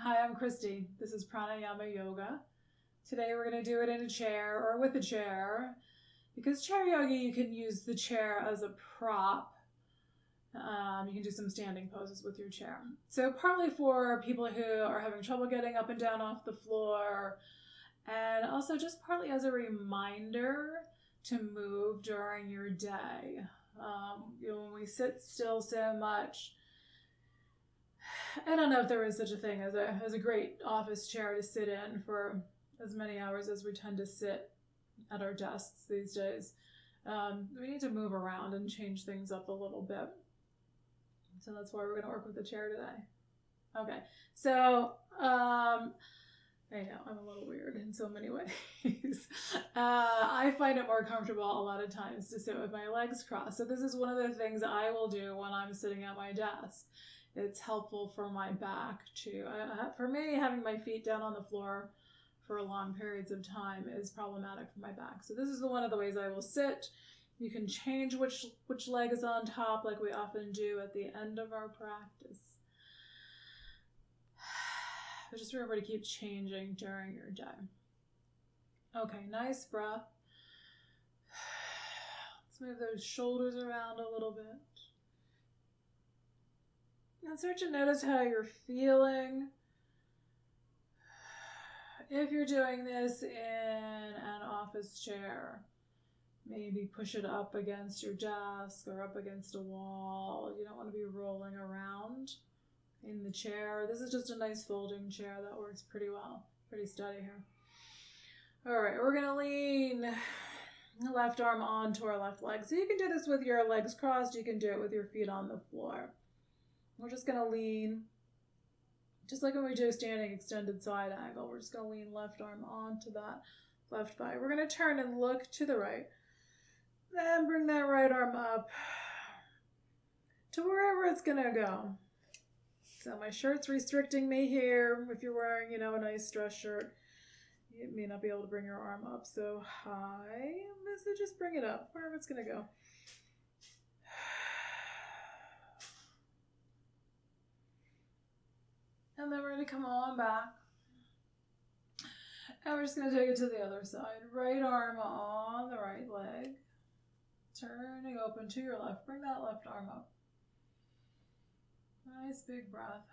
Hi, I'm Christy. This is Pranayama Yoga. Today we're going to do it in a chair or with a chair. Because chair yoga, you can use the chair as a prop. You can do some standing poses with your chair. So partly for people who are having trouble getting up and down off the floor, and also just partly as a reminder to move during your day. When we sit still so much, I don't know if there is such a thing as a great office chair to sit in for as many hours as we tend to sit at our desks these days. We need to move around and change things up a little bit. So that's why we're going to work with the chair today. Okay, so I know I'm a little weird in so many ways. I find it more comfortable a lot of times to sit with my legs crossed. So this is one of the things I will do when I'm sitting at my desk. It's helpful for my back too. For me, having my feet down on the floor for long periods of time is problematic for my back. So this is one of the ways I will sit. You can change which leg is on top, like we often do at the end of our practice. But just remember to keep changing during your day. Okay, nice breath. Let's move those shoulders around a little bit. And start to notice how you're feeling. If you're doing this in an office chair, maybe push it up against your desk or up against a wall. You don't want to be rolling around in the chair. This is just a nice folding chair that works pretty well, pretty steady here. All right, we're gonna lean the left arm onto our left leg. So you can do this with your legs crossed. You can do it with your feet on the floor. We're just gonna lean, just like when we do standing extended side angle. We're just gonna lean left arm onto that left thigh. We're gonna turn and look to the right. Then bring that right arm up to wherever it's gonna go. So my shirt's restricting me here. If you're wearing, a nice dress shirt, you may not be able to bring your arm up so high. So just bring it up, wherever it's gonna go. And then we're gonna come on back. And we're just gonna take it to the other side. Right arm on the right leg. Turning open to your left. Bring that left arm up. Nice big breath.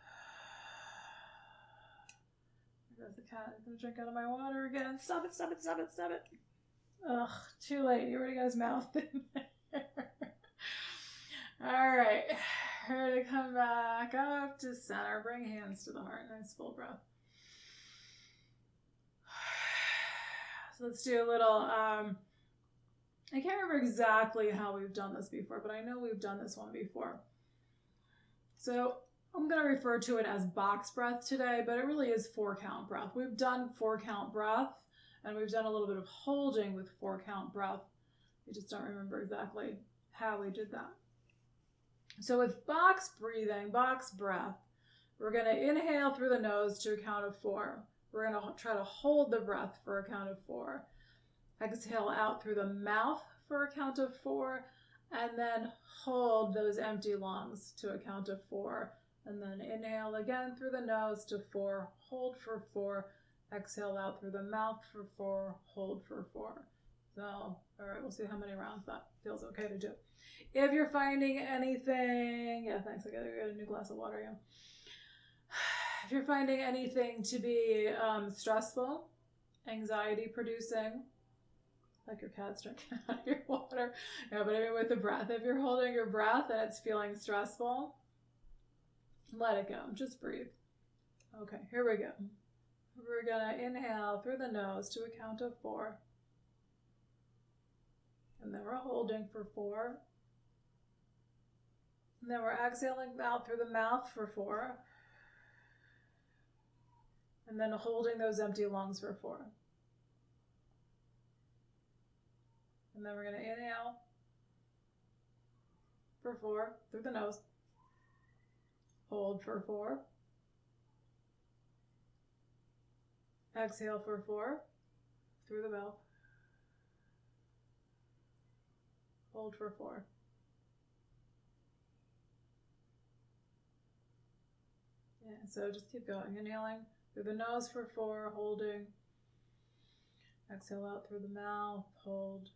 There goes the cat. I'm gonna drink out of my water again. Stop it, stop it, stop it, stop it. Ugh, too late. He already got his mouth in there. All right. We're gonna come back up to center. Bring hands to the heart. Nice full breath. So let's do a little, I can't remember exactly how we've done this before, but I know we've done this one before. So I'm going to refer to it as box breath today, but it really is 4-count breath. We've done 4-count breath, and we've done a little bit of holding with 4-count breath. I just don't remember exactly how we did that. So with box breathing, box breath, we're going to inhale through the nose to a count of 4. We're going to try to hold the breath for a count of 4. Exhale out through the mouth for a count of 4, and then hold those empty lungs to a count of 4. And then inhale again through the nose to 4, hold for 4, exhale out through the mouth for 4, hold for 4. So, all right, we'll see how many rounds that feels okay to do. If you're finding anything, thanks, I got a new glass of water, If you're finding anything to be stressful, anxiety producing, like your cat's drinking out of your water, but I mean with the breath, if you're holding your breath and it's feeling stressful, let it go, just breathe. Okay, here we go. We're gonna inhale through the nose to a count of 4. And then we're holding for 4. And then we're exhaling out through the mouth for 4. And then holding those empty lungs for 4. And then we're going to inhale for 4 through the nose. Hold for 4. Exhale for 4 through the mouth. Hold for 4. So just keep going. Inhaling through the nose for 4, holding. Exhale out through the mouth, hold.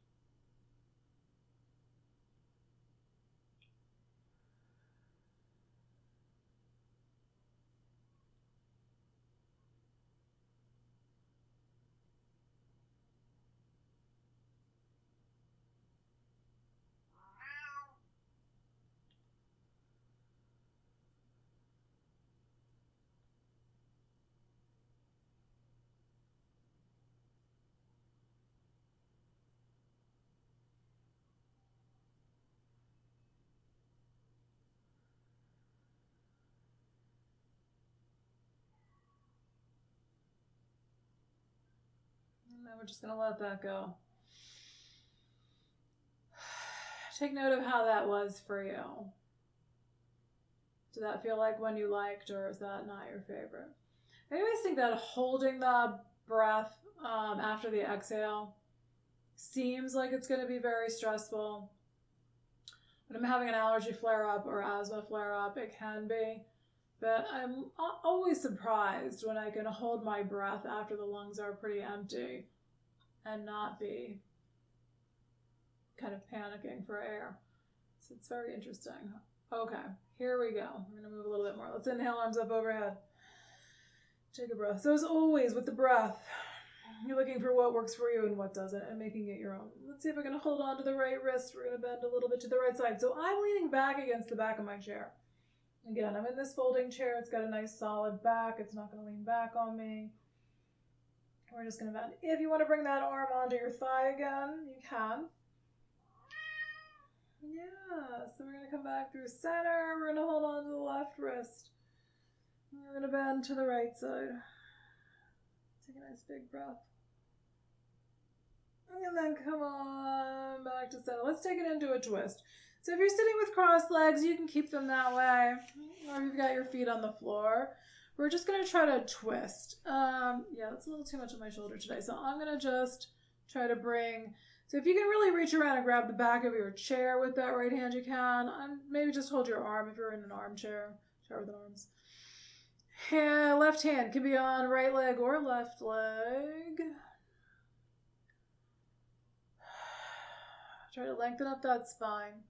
And then we're just going to let that go. Take note of how that was for you. Did that feel like one you liked, or is that not your favorite? I always think that holding the breath after the exhale seems like it's going to be very stressful. When I'm having an allergy flare-up or asthma flare-up, it can be. But I'm always surprised when I can hold my breath after the lungs are pretty empty and not be kind of panicking for air. So it's very interesting. Okay, here we go. We're going to move a little bit more. Let's inhale, arms up overhead. Take a breath. So as always with the breath, you're looking for what works for you and what doesn't and making it your own. Let's see if I can hold on to the right wrist. We're going to bend a little bit to the right side. So I'm leaning back against the back of my chair. Again, I'm in this folding chair. It's got a nice solid back. It's not going to lean back on me. We're just going to bend. If you want to bring that arm onto your thigh again, you can. Yeah, so we're going to come back through center. We're going to hold on to the left wrist. We're going to bend to the right side. Take a nice big breath. And then come on back to center. Let's take it into a twist. So if you're sitting with crossed legs, you can keep them that way. Or if you've got your feet on the floor. We're just going to try to twist. Yeah, that's a little too much on my shoulder today. So I'm going to just try to bring... So if you can really reach around and grab the back of your chair with that right hand, you can. Maybe just hold your arm if you're in an armchair. Chair with arms. Left hand can be on right leg or left leg. Try to lengthen up that spine.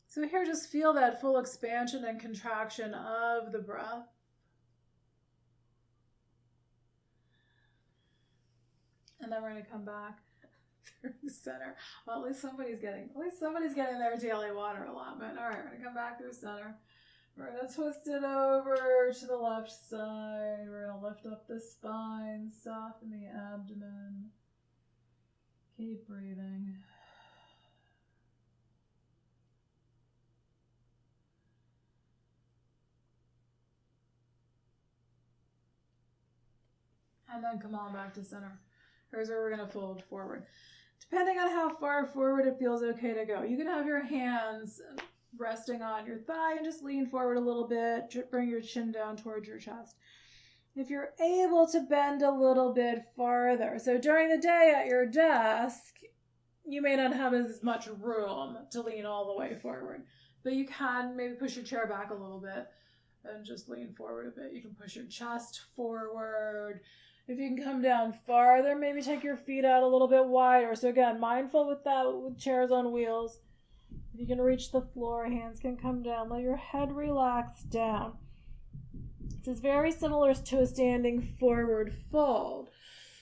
So here, just feel that full expansion and contraction of the breath. And then we're going to come back through the center. Well, at least somebody's getting their daily water allotment. All right, we're going to come back through center. We're going to twist it over to the left side. We're going to lift up the spine, soften the abdomen. Keep breathing. And then come on back to center. Here's where we're going to fold forward. Depending on how far forward it feels okay to go. You can have your hands resting on your thigh and just lean forward a little bit. Bring your chin down towards your chest. If you're able to bend a little bit farther. So during the day at your desk, you may not have as much room to lean all the way forward. But you can maybe push your chair back a little bit and just lean forward a bit. You can push your chest forward. If you can come down farther, maybe take your feet out a little bit wider. So again, mindful with that, with chairs on wheels. If you can reach the floor, hands can come down. Let your head relax down. This is very similar to a standing forward fold.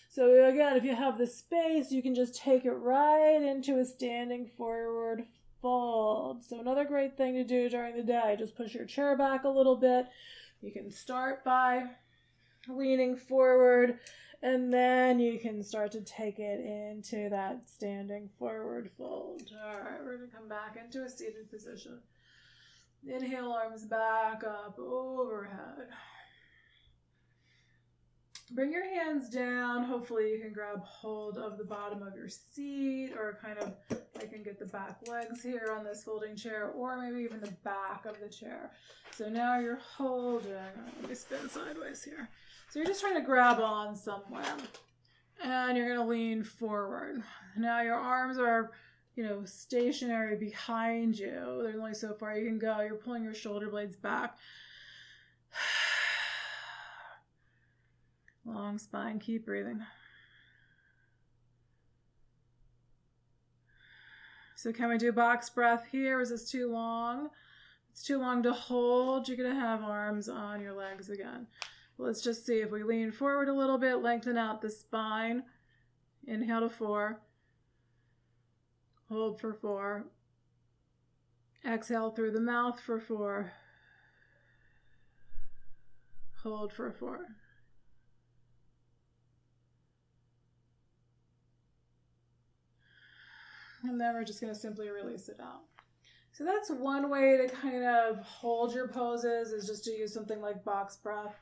So again, if you have the space, you can just take it right into a standing forward fold. So another great thing to do during the day, just push your chair back a little bit. You can start by leaning forward, and then you can start to take it into that standing forward fold. All right, we're going to come back into a seated position. Inhale, arms back up, overhead. Bring your hands down. Hopefully you can grab hold of the bottom of your seat, or kind of, I can get the back legs here on this folding chair, or maybe even the back of the chair. So now you're holding. Let me spin sideways here. So you're just trying to grab on somewhere, and you're going to lean forward. Now your arms are, stationary behind you. There's only so far you can go. You're pulling your shoulder blades back. Long spine, keep breathing. So can we do box breath here? Is this too long? If it's too long to hold, you're going to have arms on your legs again. Let's just see if we lean forward a little bit, lengthen out the spine. Inhale to 4. Hold for 4. Exhale through the mouth for 4. Hold for 4. And then we're just going to simply release it out. So that's one way to kind of hold your poses, is just to use something like box breath.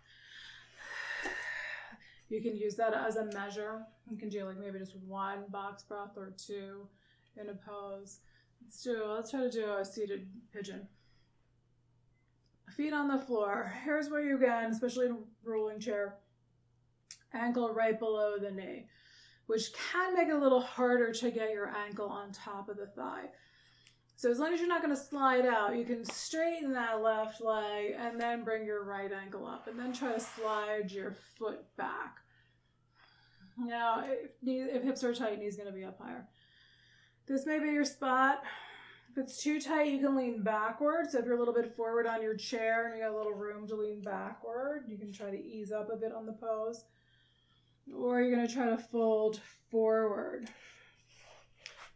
You can use that as a measure. You can do like maybe just 1 box breath or 2 in a pose. Let's try to do a seated pigeon. Feet on the floor. Here's where you can, especially in a rolling chair, ankle right below the knee, which can make it a little harder to get your ankle on top of the thigh. So as long as you're not going to slide out, you can straighten that left leg and then bring your right ankle up and then try to slide your foot back. Now, if hips are tight, knee's going to be up higher. This may be your spot. If it's too tight, you can lean backward. So if you're a little bit forward on your chair and you got a little room to lean backward, you can try to ease up a bit on the pose. Or you're going to try to fold forward,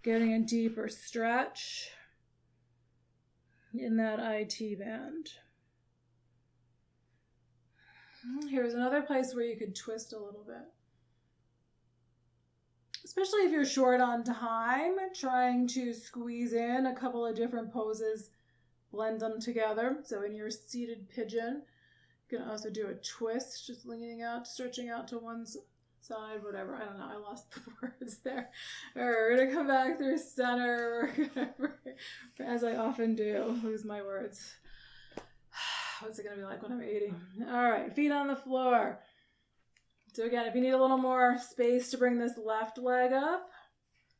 getting a deeper stretch in that IT band. Here's another place where you could twist a little bit. Especially if you're short on time, trying to squeeze in a couple of different poses, blend them together. So in your seated pigeon, you can also do a twist, just leaning out, stretching out to one side, whatever. I don't know. I lost the words there. All right, we're going to come back through center. We're going to, as I often do, lose my words. What's it going to be like when I'm 80? All right, feet on the floor. So again, if you need a little more space to bring this left leg up,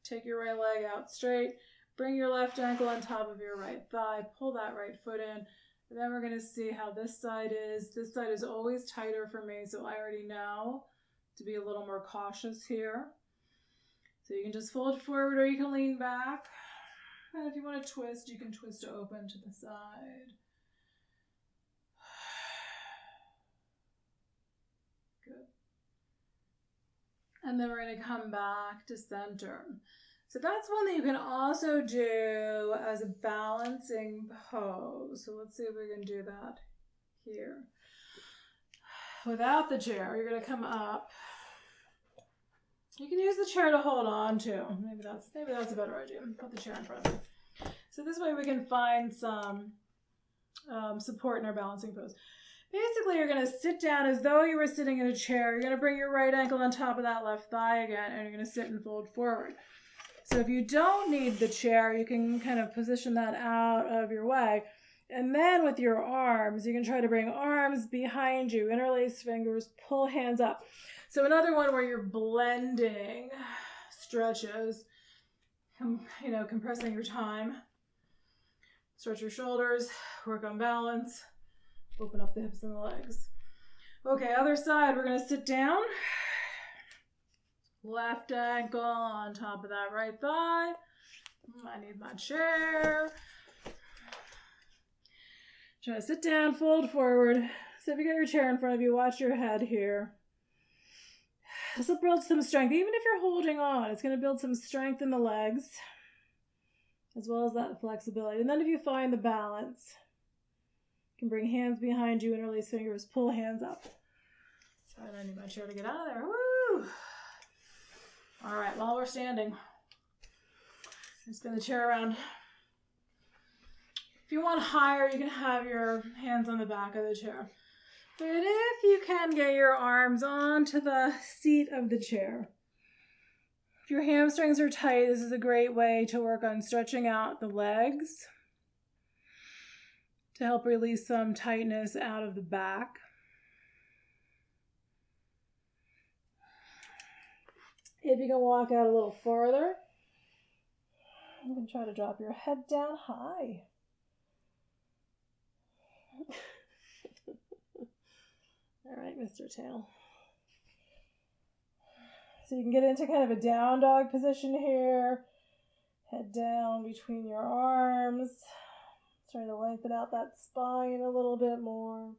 take your right leg out straight, bring your left ankle on top of your right thigh, pull that right foot in, and then we're going to see how this side is. This side is always tighter for me, so I already know to be a little more cautious here. So you can just fold forward or you can lean back. And if you want to twist, you can twist open to the side. Good. And then we're going to come back to center. So that's one that you can also do as a balancing pose. So let's see if we can do that here. Without the chair, you're going to come up. You can use the chair to hold on to. Maybe that's a better idea. Put the chair in front of you. So this way we can find some support in our balancing pose. Basically, you're going to sit down as though you were sitting in a chair. You're going to bring your right ankle on top of that left thigh again, and you're going to sit and fold forward. So if you don't need the chair, you can kind of position that out of your way. And then with your arms, you can try to bring arms behind you, interlace fingers, pull hands up. So another one where you're blending stretches, compressing your time. Stretch your shoulders, work on balance. Open up the hips and the legs. Okay, other side, we're going to sit down. Left ankle on top of that right thigh. I need my chair. Try to sit down, fold forward. So if you got your chair in front of you, watch your head here. This will build some strength. Even if you're holding on, it's going to build some strength in the legs, as well as that flexibility. And then if you find the balance, you can bring hands behind you, interlace fingers, pull hands up. And I need my chair to get out of there. Woo! All right, while we're standing, spin the chair around. If you want higher, you can have your hands on the back of the chair. But if you can get your arms onto the seat of the chair, if your hamstrings are tight, this is a great way to work on stretching out the legs to help release some tightness out of the back. If you can walk out a little farther, you can try to drop your head down high. Mr. Tail. So you can get into kind of a down dog position here. Head down between your arms. Trying to lengthen out that spine a little bit more.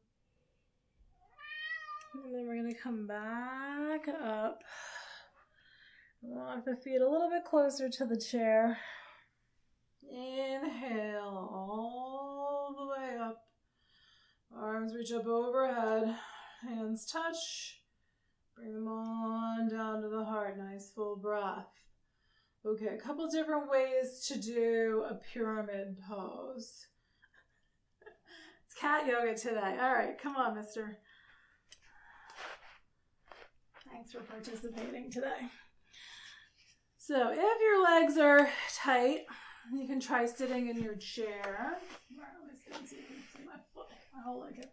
And then we're going to come back up. Walk the feet a little bit closer to the chair. Inhale all the way up. Arms reach up overhead. Hands touch. Bring them on down to the heart. Nice full breath. Okay, a couple different ways to do a pyramid pose. It's cat yoga today. All right, come on, mister. Thanks for participating today. So if your legs are tight, you can try sitting in your chair. Let me stand so you can see my foot, my whole leg here.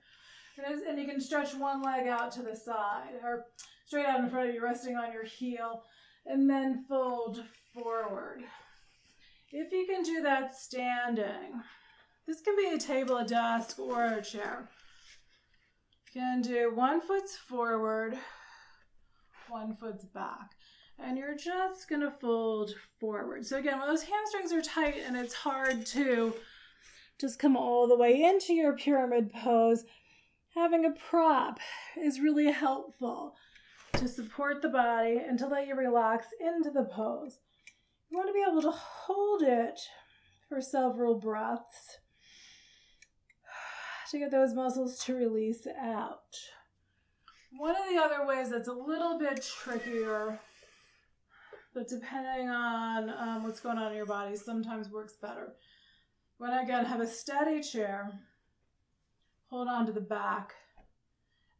And you can stretch one leg out to the side or straight out in front of you, resting on your heel, and then fold forward. If you can do that standing, this can be a table, a desk, or a chair. You can do one foot's forward, one foot's back. And you're just going to fold forward. So again, when those hamstrings are tight and it's hard to just come all the way into your pyramid pose, having a prop is really helpful to support the body and to let you relax into the pose. You want to be able to hold it for several breaths to get those muscles to release out. One of the other ways that's a little bit trickier, but depending on what's going on in your body, sometimes works better. When again, have a steady chair, hold on to the back.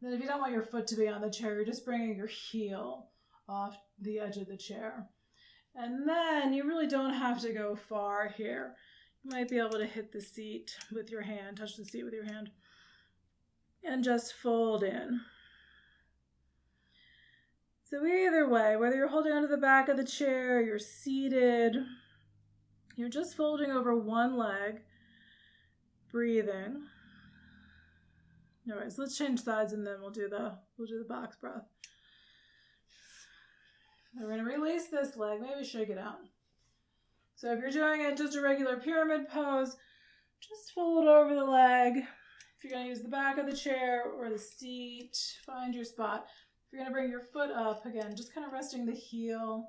Then if you don't want your foot to be on the chair, you're just bringing your heel off the edge of the chair. And then you really don't have to go far here. You might be able to hit the seat with your hand, touch the seat with your hand, and just fold in. So either way, whether you're holding onto the back of the chair, you're seated, you're just folding over one leg, breathing. All right, so let's change sides and then we'll do the box breath. We're going to release this leg, maybe shake it out. So if you're doing it just a regular pyramid pose, just fold over the leg. If you're going to use the back of the chair or the seat, find your spot. If you're going to bring your foot up, again, just kind of resting the heel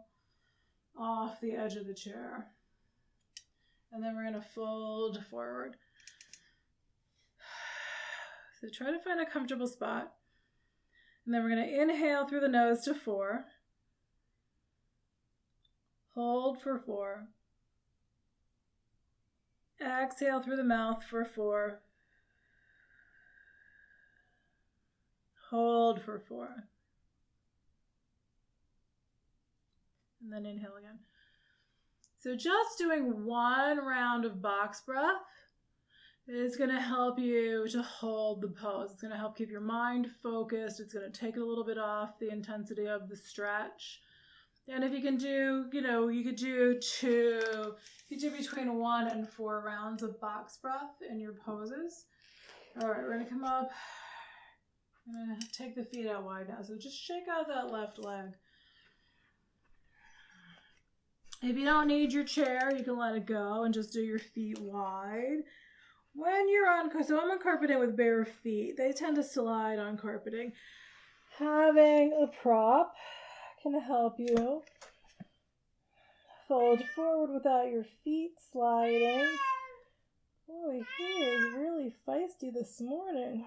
off the edge of the chair. And then we're going to fold forward. So try to find a comfortable spot. And then we're going to inhale through the nose to 4. Hold for 4. Exhale through the mouth for 4. Hold for 4. And then inhale again. So just doing one round of box breath is going to help you to hold the pose. It's going to help keep your mind focused. It's going to take a little bit off the intensity of the stretch. And if you can do, you could do between 1 and 4 rounds of box breath in your poses. All right, we're going to come up. I'm going to take the feet out wide now. So just shake out that left leg. If you don't need your chair, you can let it go and just do your feet wide. When you're so I'm on carpeting with bare feet. They tend to slide on carpeting. Having a prop can help you fold forward without your feet sliding. Boy, he is really feisty this morning.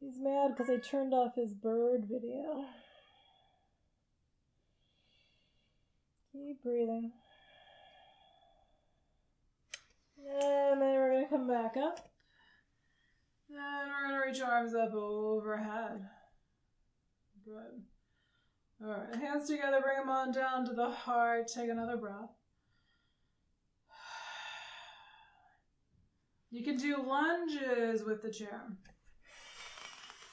He's mad because I turned off his bird video. Keep breathing. And then we're going to come back up. And we're going to reach arms up overhead. Good. All right, hands together, bring them on down to the heart. Take another breath. You can do lunges with the chair.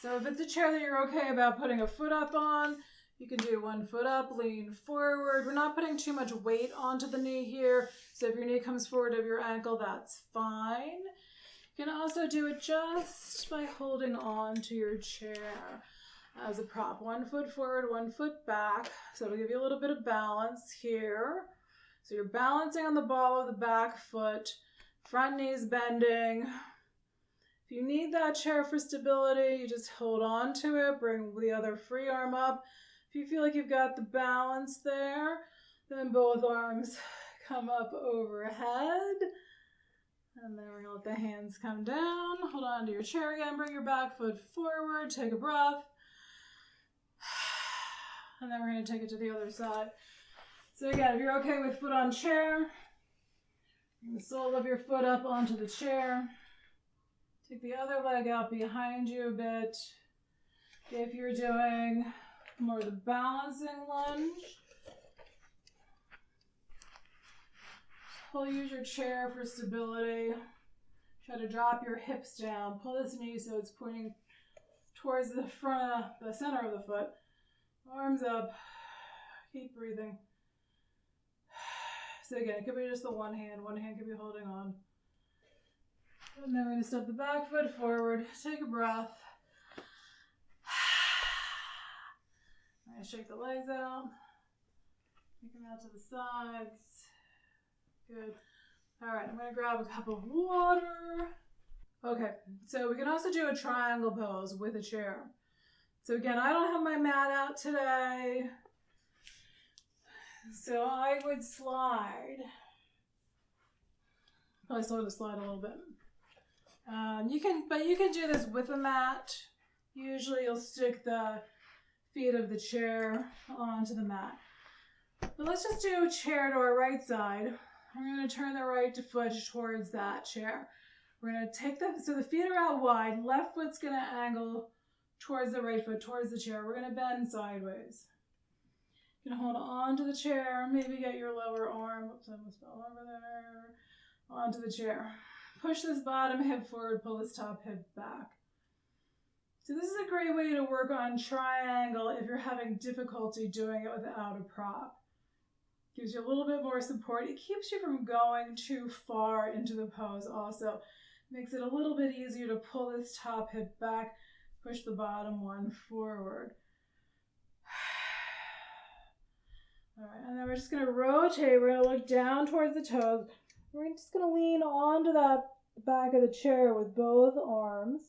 So if it's a chair that you're okay about putting a foot up on, you can do one foot up, lean forward. We're not putting too much weight onto the knee here. So if your knee comes forward of your ankle, that's fine. You can also do it just by holding on to your chair as a prop. 1 foot forward, 1 foot back. So it'll give you a little bit of balance here. So you're balancing on the ball of the back foot, front knees bending. If you need that chair for stability, you just hold on to it, bring the other free arm up. If you feel like you've got the balance there, then both arms come up overhead. And then we're going to let the hands come down. Hold on to your chair again. Bring your back foot forward. Take a breath. And then we're going to take it to the other side. So again, if you're okay with foot on chair, bring the sole of your foot up onto the chair. Take the other leg out behind you a bit. If you're doing more of the balancing lunge, use your chair for stability. Try to drop your hips down. Pull this knee so it's pointing towards the front, the center of the foot. Arms up. Keep breathing. So again, it could be just the one hand. One hand could be holding on. And then we're going to step the back foot forward. Take a breath. I'm going to shake the legs out. Take them out to the sides. Good. All right, I'm going to grab a cup of water. Okay, so we can also do a triangle pose with a chair. So again, I don't have my mat out today. So I would slide. Probably slow the slide a little bit. You can do this with a mat. Usually you'll stick the feet of the chair onto the mat. But let's just do a chair to our right side. We're going to turn the right foot towards that chair. We're going to take so the feet are out wide. Left foot's going to angle towards the right foot, towards the chair. We're going to bend sideways. You can hold on to the chair. Maybe get your lower arm. Oops, I almost fell over there. Onto the chair. Push this bottom hip forward, pull this top hip back. So this is a great way to work on triangle if you're having difficulty doing it without a prop. Gives you a little bit more support. It keeps you from going too far into the pose also. Makes it a little bit easier to pull this top hip back, push the bottom one forward. All right, and then we're just going to rotate. We're going to look down towards the toes. We're just going to lean onto that back of the chair with both arms.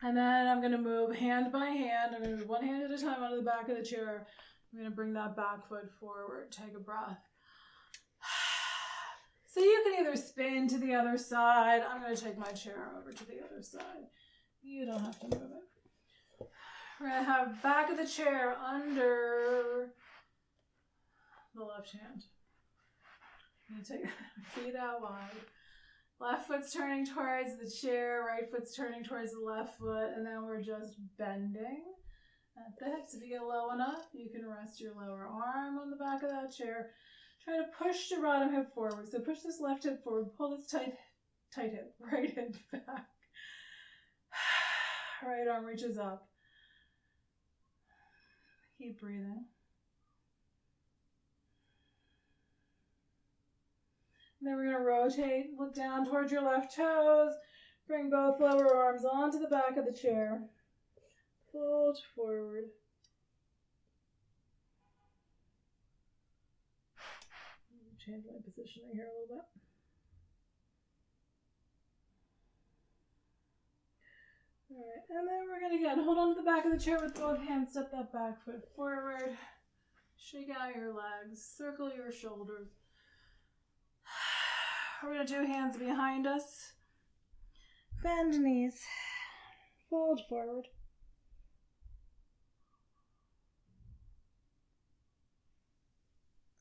And then I'm going to move hand by hand. I'm going to move one hand at a time onto the back of the chair. I'm going to bring that back foot forward. Take a breath. So you can either spin to the other side. I'm going to take my chair over to the other side. You don't have to move it. We're going to have back of the chair under the left hand. I'm going to take feet out wide. Left foot's turning towards the chair, right foot's turning towards the left foot, and then we're just bending at the hips. If you get low enough, you can rest your lower arm on the back of that chair. Try to push your bottom hip forward. So push this left hip forward, pull this tight hip, right hip back. Right arm reaches up. Keep breathing. And then we're going to rotate, look down towards your left toes, bring both lower arms onto the back of the chair, fold forward. Change my positioning here a little bit. All right, and then we're going to again hold on to the back of the chair with both hands, step that back foot forward, shake out your legs, circle your shoulders. We're going to do hands behind us. Bend knees. Fold forward.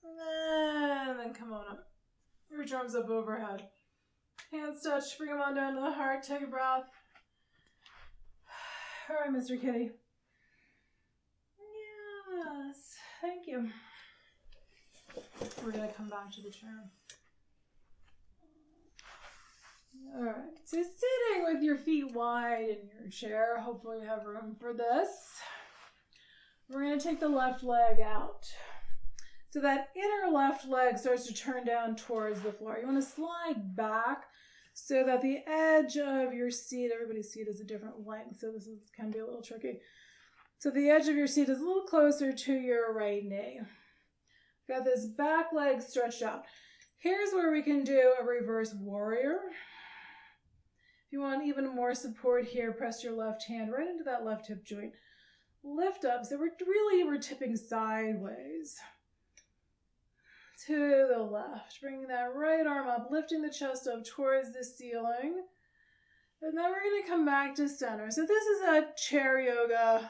And then come on up. Reach arms up overhead. Hands touch. Bring them on down to the heart. Take a breath. All right, Mr. Kitty. Yes. Thank you. We're going to come back to the chair. All right, so sitting with your feet wide in your chair, hopefully you have room for this. We're going to take the left leg out. So So that inner left leg starts to turn down towards the floor. You want to slide back so that the edge of your seat, everybody's seat is a different length, so can be a little tricky. So the edge of your seat is a little closer to your right knee. Got this back leg stretched out. Here's where we can do a reverse warrior. If you want even more support here, press your left hand right into that left hip joint. Lift up. So we're tipping sideways to the left. Bringing that right arm up, lifting the chest up towards the ceiling. And then we're going to come back to center. So this is a chair yoga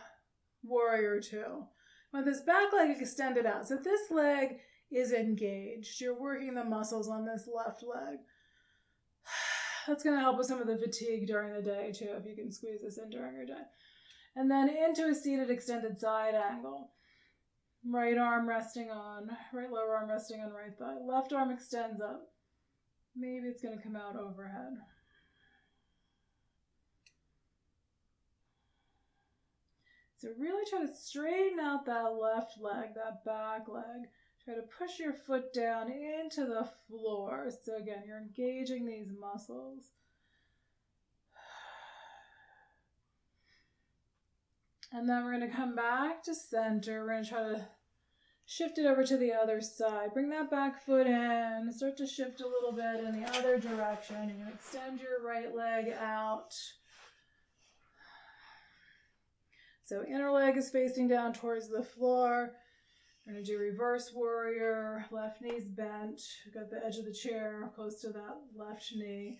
warrior 2. With this back leg extended out. So this leg is engaged. You're working the muscles on this left leg. That's going to help with some of the fatigue during the day too, if you can squeeze this in during your day. And then into a seated extended side angle. Right arm resting on, right lower arm resting on right thigh. Left arm extends up. Maybe it's going to come out overhead. So really try to straighten out that left leg, that back leg. Try to push your foot down into the floor. So again, you're engaging these muscles. And then we're going to come back to center. We're going to try to shift it over to the other side. Bring that back foot in. Start to shift a little bit in the other direction. You're going to extend your right leg out. So inner leg is facing down towards the floor. We're going to do reverse warrior. Left knee's bent. We've got the edge of the chair close to that left knee.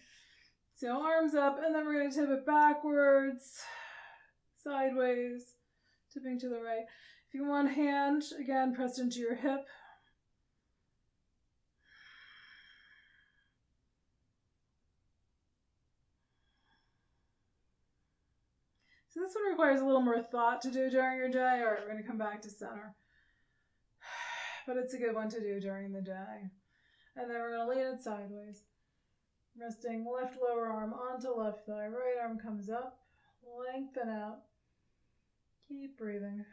So arms up, and then we're going to tip it backwards, sideways, tipping to the right. If you want hand, again, pressed into your hip. So this one requires a little more thought to do during your day. All right, we're going to come back to center. But it's a good one to do during the day. And then we're going to lean it sideways. Resting left lower arm onto left thigh. Right arm comes up. Lengthen out. Keep breathing.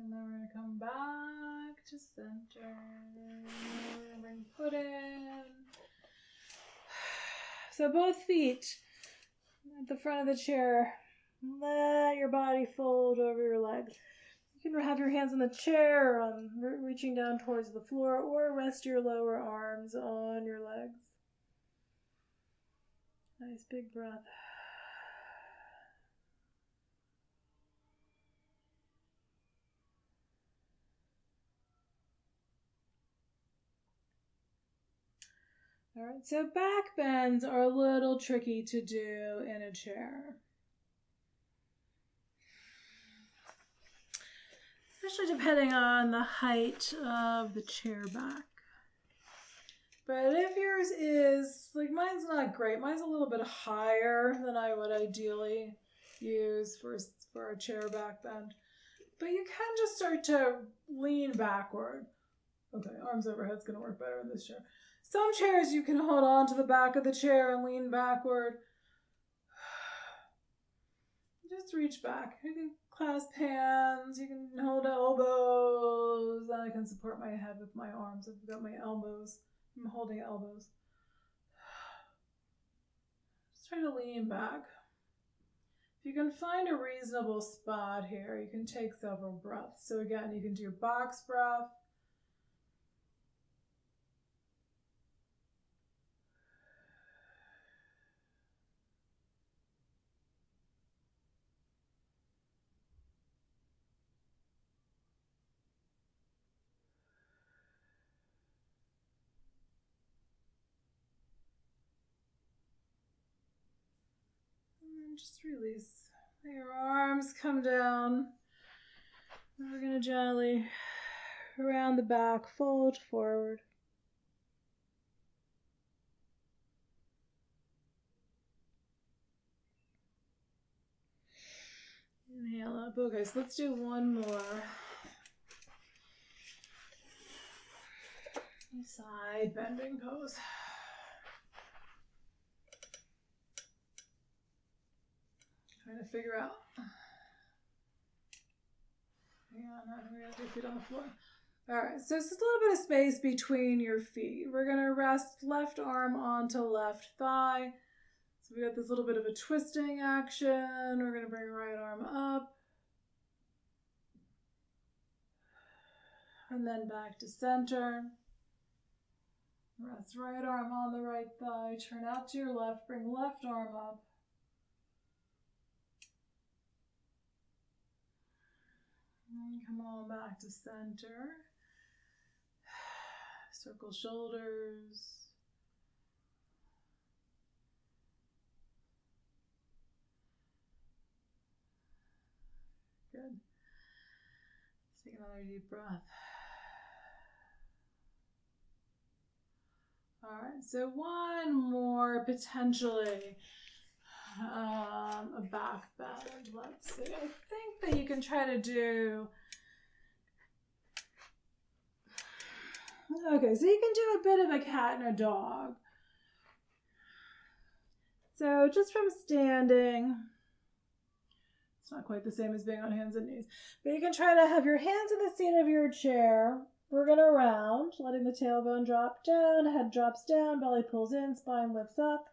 And then we're going to come back to center. Bring foot in. So both feet at the front of the chair. Let your body fold over your legs. You can have your hands on the chair, reaching down towards the floor, or rest your lower arms on your legs. Nice big breath. All right, so back bends are a little tricky to do in a chair. Especially depending on the height of the chair back. But if yours is, like mine's not great. Mine's a little bit higher than I would ideally use for a chair back bend. But you can just start to lean backward. Okay, arms overhead's going to work better in this chair. Some chairs you can hold on to the back of the chair and lean backward. Just reach back. You can clasp hands, you can hold elbows, then I can support my head with my arms. I've got my elbows. I'm holding elbows. Just try to lean back. If you can find a reasonable spot here, you can take several breaths. So again, you can do your box breath. Just release. Let your arms come down. And we're going to gently around the back, fold forward. Inhale up. Okay, so let's do one more. Side bending pose. to figure out. Yeah, no, we have your feet on the floor. All right, so it's just a little bit of space between your feet. We're going to rest left arm onto left thigh. So we got this little bit of a twisting action. We're going to bring right arm up. And then back to center. Rest right arm on the right thigh. Turn out to your left. Bring left arm up. And come on back to center. Circle shoulders. Good. Let's take another deep breath. All right, so one more potentially a back bend. Let's see. I think that you can try to do. Okay, so you can do a bit of a cat and a dog. So just from standing, it's not quite the same as being on hands and knees, but you can try to have your hands in the seat of your chair. We're going to round, letting the tailbone drop down, head drops down, belly pulls in, spine lifts up.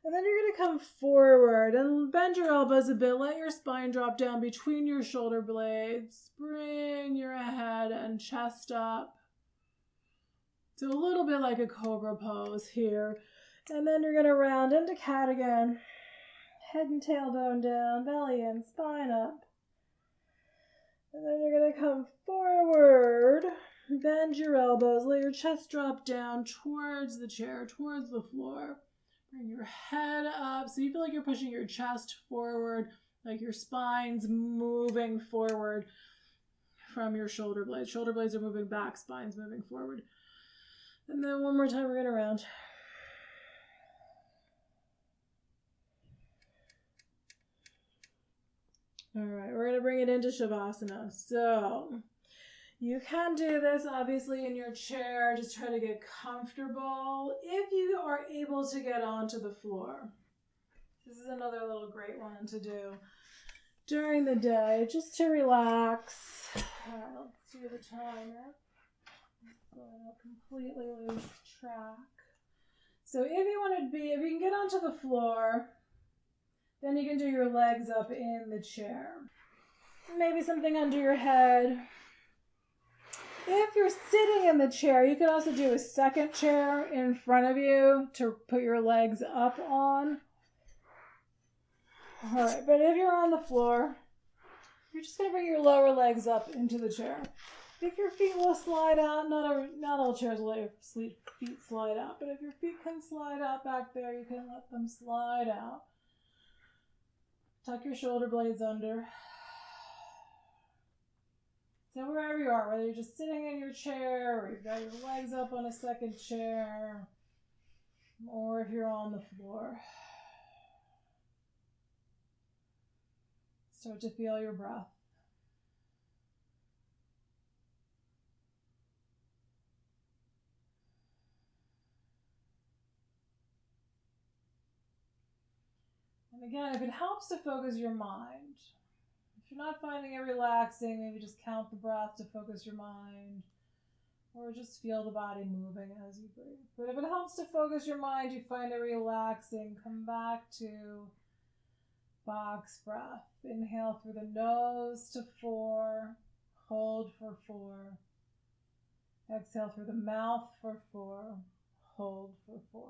And then you're going to come forward and bend your elbows a bit. Let your spine drop down between your shoulder blades. Bring your head and chest up. So a little bit like a cobra pose here. And then you're going to round into cat again. Head and tailbone down, belly in, spine up. And then you're going to come forward, bend your elbows, let your chest drop down towards the chair, towards the floor. Bring your head up so you feel like you're pushing your chest forward, like your spine's moving forward from your shoulder blades. Shoulder blades are moving back, spine's moving forward. And then one more time, we're going to round. All right, we're going to bring it into Shavasana. So you can do this obviously in your chair. Just try to get comfortable. If you are able to get onto the floor, this is another little great one to do during the day, just to relax. All right, let's do the timer. So I don't completely lose track. So if you can get onto the floor, then you can do your legs up in the chair. Maybe something under your head. If you're sitting in the chair, you can also do a second chair in front of you to put your legs up on. All right, but if you're on the floor, you're just going to bring your lower legs up into the chair. If your feet will slide out, not all chairs will let your feet slide out, but if your feet can slide out back there, you can let them slide out. Tuck your shoulder blades under. So wherever you are, whether you're just sitting in your chair, or you've got your legs up on a second chair, or if you're on the floor. Start to feel your breath. And again, if it helps to focus your mind, if you're not finding it relaxing, maybe just count the breath to focus your mind, or just feel the body moving as you breathe. But if it helps to focus your mind, you find it relaxing, come back to box breath. Inhale through the nose to 4, hold for 4. Exhale through the mouth for 4, hold for 4.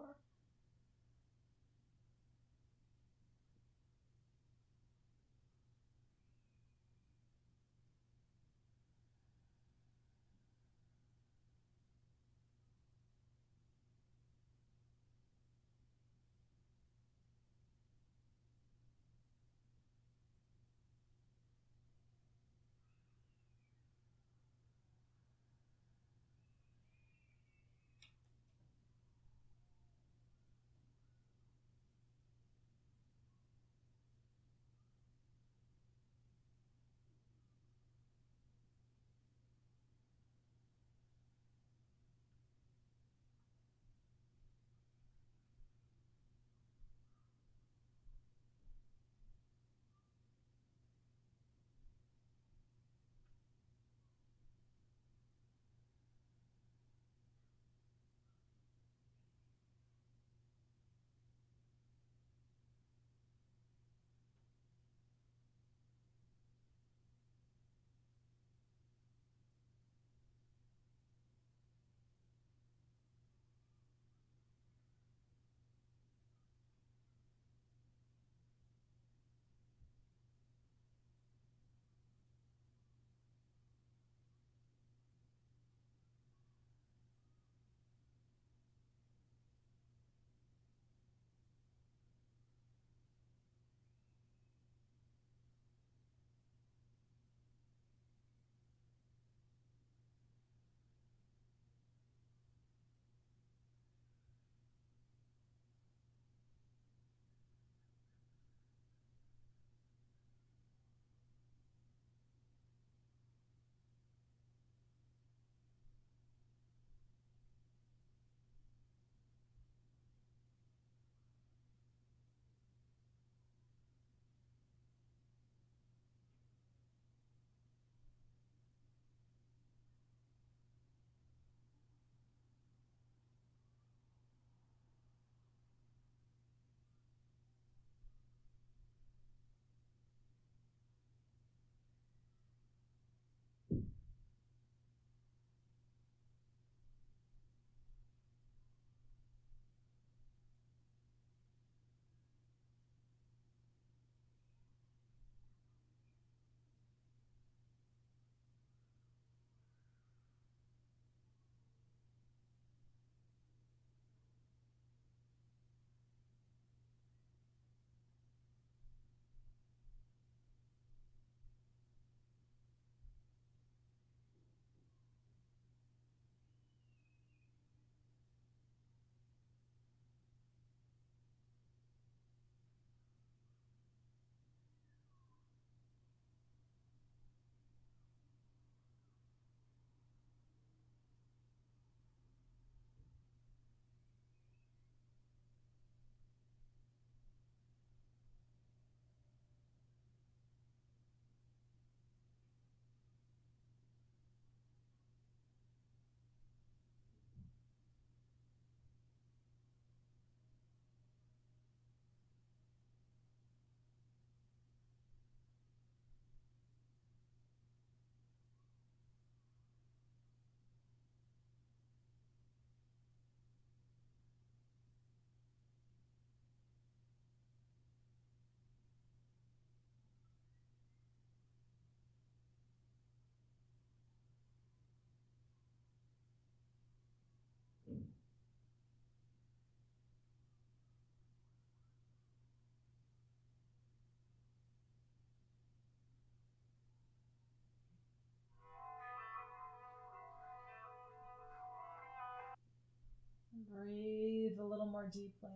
more deeply.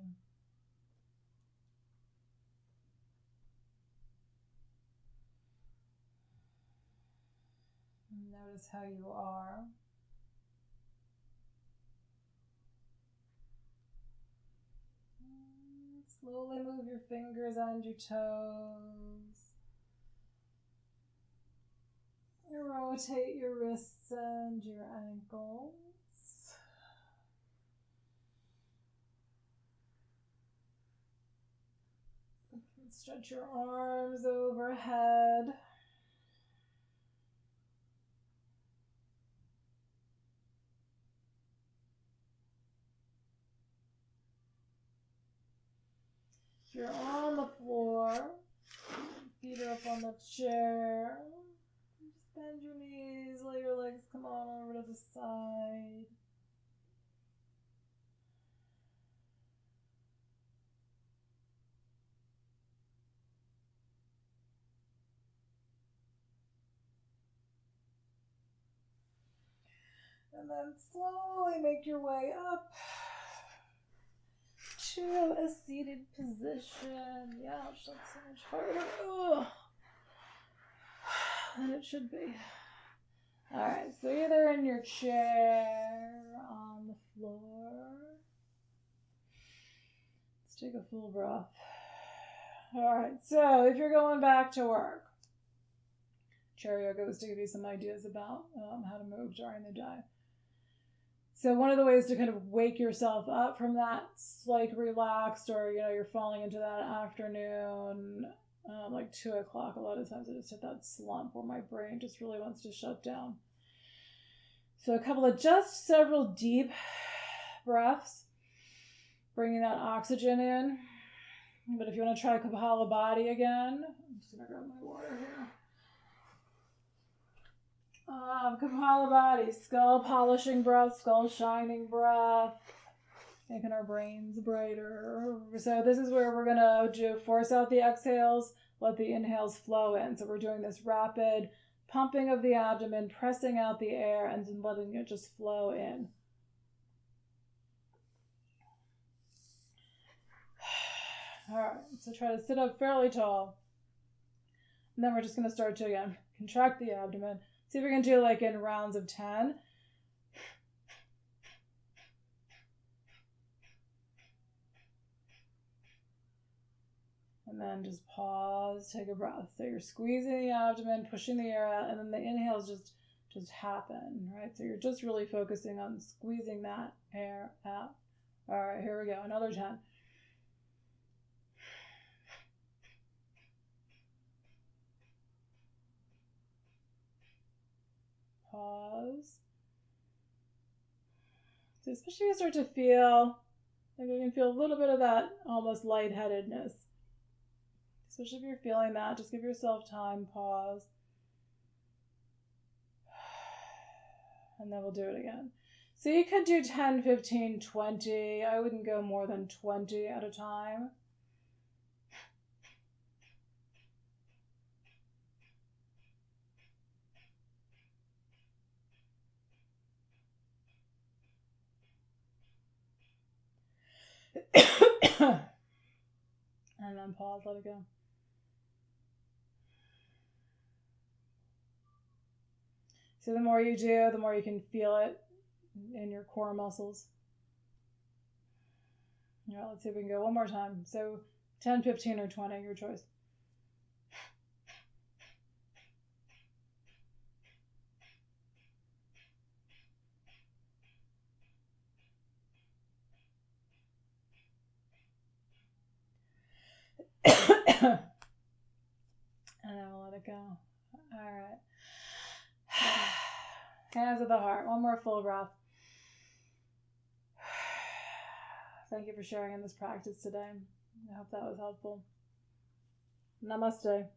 Notice how you are. Slowly move your fingers and your toes. Rotate your wrists and your ankles. Stretch your arms overhead. If you're on the floor, feet are up on the chair. Just bend your knees, let your legs come on over to the side. And then slowly make your way up to a seated position. Yeah, that's so much harder than it should be. All right, so either in your chair, on the floor. Let's take a full breath. All right, so if you're going back to work, chair yoga was to give you some ideas about how to move during the day. So one of the ways to kind of wake yourself up from that, like relaxed, or you're falling into that afternoon, like 2 o'clock. A lot of times I just hit that slump where my brain just really wants to shut down. So several deep breaths, bringing that oxygen in. But if you want to try Kapalabhati again, I'm just gonna grab my water here. Kapalabhati, skull polishing breath, skull shining breath, making our brains brighter. So this is where we're going to force out the exhales, let the inhales flow in. So we're doing this rapid pumping of the abdomen, pressing out the air, and then letting it just flow in. All right, so try to sit up fairly tall. And then we're just going to start to, again, contract the abdomen. See if we can do like in rounds of 10. And then just pause, take a breath. So you're squeezing the abdomen, pushing the air out, and then the inhales just happen, right? So you're just really focusing on squeezing that air out. All right, here we go. Another 10. Pause. So especially if you start to feel, like you can feel a little bit of that almost lightheadedness. Especially if you're feeling that, just give yourself time, pause. And then we'll do it again. So you could do 10, 15, 20. I wouldn't go more than 20 at a time. And then pause, let it go. So the more you do, the more you can feel it in your core muscles. All right, let's see if we can go one more time. So 10, 15, or 20, your choice. And then we'll let it go. All right. Hands at the heart. One more full breath. Thank you for sharing in this practice today. I hope that was helpful. Namaste.